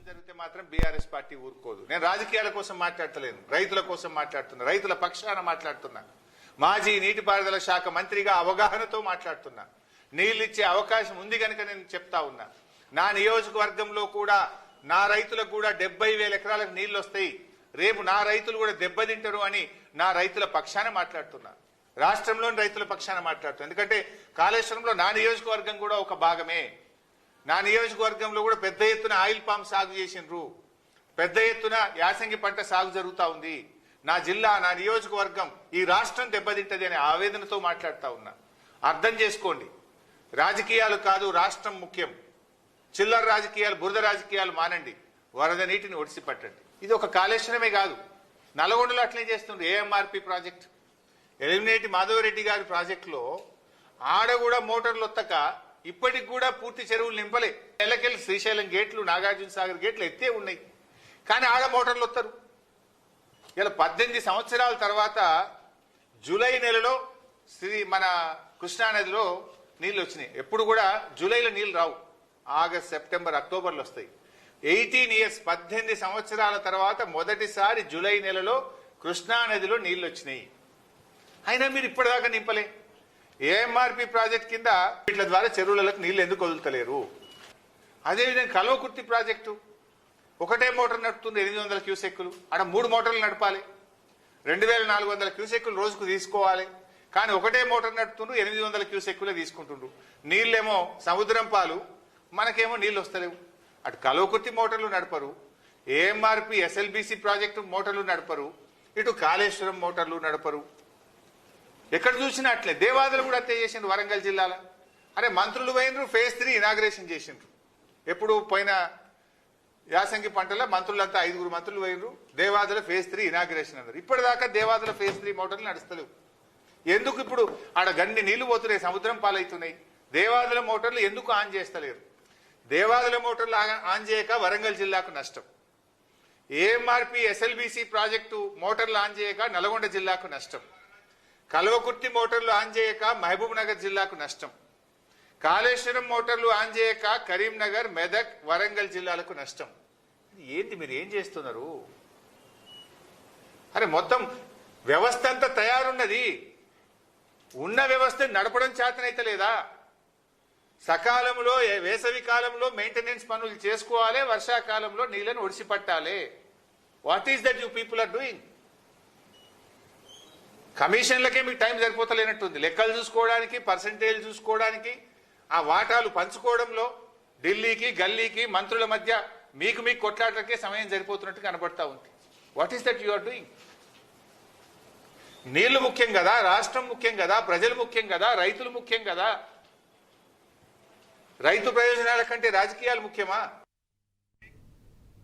జరిగితే మాత్రం BRS party ఊరుకోదు. నేను రాజకీయాల కోసం మాట్లాడతలేను, రైతుల కోసం మాట్లాడుతున్నా, రైతుల పక్షాన మాట్లాడుతున్నా, మాజీ నీటిపారుదల శాఖ మంత్రిగా అవగాహనతో మాట్లాడుతున్నా. నీళ్లు ఇచ్చే అవకాశం ఉంది కనుక నేను చెప్తా ఉన్నా. నా నియోజకవర్గంలో కూడా నా రైతులకు కూడా 70,000 ఎకరాలకు నీళ్లు వస్తాయి, రేపు నా రైతులు కూడా దెబ్బతింటారు అని నా రైతుల పక్షాన మాట్లాడుతున్నా, రాష్ట్రంలోని రైతుల పక్షాన మాట్లాడుతున్నా. ఎందుకంటే కాళేశ్వరంలో నా నియోజకవర్గం కూడా ఒక భాగమే. నా నియోజకవర్గంలో కూడా పెద్ద ఎత్తున ఆయిల్ పామ్ సాగు చేసిండ్రు, పెద్ద ఎత్తున యాసంగి పంట సాగు జరుగుతూ ఉంది. నా జిల్లా, నా నియోజకవర్గం, ఈ రాష్ట్రం దెబ్బతింటది అనే ఆవేదనతో మాట్లాడుతూ ఉన్నా. అర్థం చేసుకోండి, రాజకీయాలు కాదు రాష్ట్రం ముఖ్యం. చిల్లర రాజకీయాలు, బురద రాజకీయాలు మానండి, వరద నీటిని ఒడిసి పట్టండి. ఇది ఒక కాళేశ్వరమే కాదు, నల్గొండలో అట్లే చేస్తుంది. ఏఎంఆర్పి ప్రాజెక్ట్, ఎలిమినేటి మాధవరెడ్డి గారి ప్రాజెక్టులో ఆడ కూడా మోటార్లు వత్తక ఇప్పటికి కూడా పూర్తి చెరువులు నింపలే. నెలకెళ్ళి శ్రీశైలం గేట్లు, నాగార్జున సాగర్ గేట్లు ఎత్తే ఉన్నాయి, కానీ ఆడ మోటార్లు వస్తారు. ఇలా 18 సంవత్సరాల తర్వాత జూలై నెలలో మన కృష్ణానదిలో నీళ్లు వచ్చినాయి. ఎప్పుడు కూడా జూలైలో నీళ్లు రావు, ఆగస్ట్, సెప్టెంబర్, అక్టోబర్లో వస్తాయి. 18 ఇయర్స్, 18 సంవత్సరాల తర్వాత మొదటిసారి జూలై నెలలో కృష్ణానదిలో నీళ్లు వచ్చినాయి. అయినా మీరు ఇప్పటిదాకా నింపలే. ఏఎంఆర్పి ప్రాజెక్ట్ కింద వీటి ద్వారా చెరువులకు నీళ్లు ఎందుకు వదులుతలేరు? అదేవిధంగా కల్వకుర్తి ప్రాజెక్టు, ఒకటే మోటార్ నడుపుతుంది 800 క్యూసెక్కులు, అక్కడ 3 మోటార్లు నడపాలి, 2400 క్యూసెక్కులు రోజుకు తీసుకోవాలి. కానీ ఒకటే మోటార్ నడుపుతుండ్రు, 800 క్యూసెక్కులే తీసుకుంటుండ్రు. నీళ్ళేమో సముద్రం పాలు, మనకేమో నీళ్ళు వస్తలేవు. అటు కల్వకుర్తి మోటార్లు నడపరు, ఏఎంఆర్పి ఎస్ఎల్బిసి ప్రాజెక్టు మోటార్లు నడపరు, ఇటు కాళేశ్వరం మోటార్లు నడపరు. ఎక్కడ చూసినా అట్లే. దేవాదులు కూడా అంతే చేసిండ్రు వరంగల్ జిల్లాలో. అరే మంత్రులు పోయినరు, ఫేజ్ 3 ఇనాగ్రేషన్ చేసిండ్రు. ఎప్పుడు పోయిన యాసంగి పంటలో మంత్రులంతా 5 మంత్రులు పోయినరు, దేవాదుల ఫేజ్ 3 ఇనాగ్రేషన్ అన్నారు. ఇప్పటిదాకా దేవాదుల ఫేజ్ 3 మోటార్లు నడుస్తలేవు. ఎందుకు? ఇప్పుడు ఆడ గన్ని నీళ్లు పోతున్నాయి, సముద్రం పాలవుతున్నాయి. దేవాదుల మోటార్లు ఎందుకు ఆన్ చేస్తలేరు? దేవాదుల మోటార్లు ఆన్ చేయక వరంగల్ జిల్లాకు నష్టం. ఏఎంఆర్పి ఎస్ఎల్బిసి ప్రాజెక్టు మోటార్లు ఆన్ చేయక నల్గొండ జిల్లాకు నష్టం. కల్వకుర్తి మోటార్లు ఆన్ చేయక మహబూబ్ నగర్ జిల్లాకు నష్టం. కాళేశ్వరం మోటార్లు ఆన్ చేయక కరీంనగర్, మెదక్, వరంగల్ జిల్లాలకు నష్టం. ఏంటి మీరు ఏం చేస్తున్నారు? అరే మొత్తం వ్యవస్థ అంతా తయారున్నది, ఉన్న వ్యవస్థ నడపడం చేతనైతే లేదా? సకాలంలో వేసవి కాలంలో మెయింటెనెన్స్ పనులు చేసుకోవాలి, వర్షాకాలంలో నీళ్లను ఒడిసిపట్టాలి. What is that you people are doing? కమిషన్లకే మీకు టైం సరిపోతలేనట్టుంది. లెక్కలు చూసుకోవడానికి, పర్సంటేజ్ చూసుకోవడానికి, ఆ వాటాలు పంచుకోవడంలో ఢిల్లీకి, గల్లీకి, మంత్రుల మధ్య మీకు కొట్లాటలకే సమయం సరిపోతున్నట్టు కనబడతా ఉంది. What is that you are doing? నీళ్లు ముఖ్యం కదా, రాష్ట్రం ముఖ్యం కదా, ప్రజలు ముఖ్యం కదా, రైతులు ముఖ్యం కదా. రైతు ప్రయోజనాల కంటే రాజకీయాలు ముఖ్యమా?